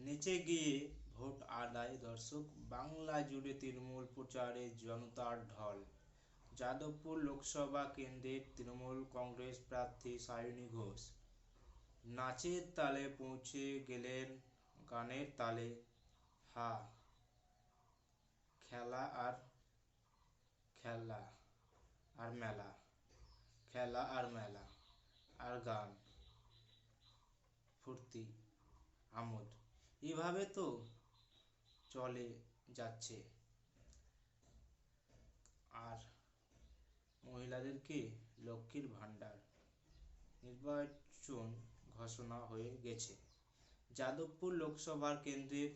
নেচে গিয়ে ভোট আদায়। দর্শক, বাংলা জুড়ে তৃণমূল প্রচারে জনতার ঢল। যাদবপুর লোকসভা কেন্দ্রের তৃণমূল কংগ্রেস প্রার্থী সায়নী ঘোষ নাচের তালে পৌঁছে গেলেন গানের তালে। হা খেলা আর খেলা আর মেলা, খেলা আর মেলা আর গান, ফুর্তি, আমোদ, এভাবে তো চলে যাচ্ছে। আর মহিলাদেরকে লক্ষ্মীর ভাণ্ডার। নির্বাচন ঘোষণা হয়ে গেছে। যাদবপুর লোকসভা কেন্দ্রের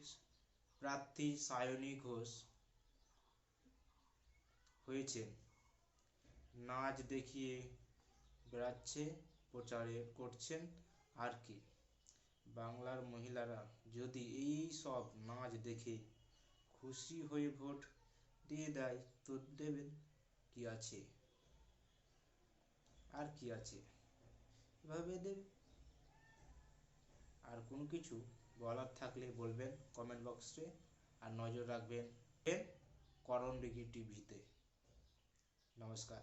প্রার্থী সায়নী ঘোষ হয়েছেন। নাচ দেখিয়ে বেড়াচ্ছে, প্রচারে করছেন। আর কি, বাংলার মহিলারা যদি এই সব নাচ দেখে খুশি হয়ে ভোট দিয়ে দেয় তো দেবেন, কি আছে, আর কি আছে, এভাবে দেবে। আর কোনো কিছু বলার থাকলে বলবেন কমেন্ট বক্সে। আর নজর রাখবেন করণদিঘি টিভিতে। নমস্কার।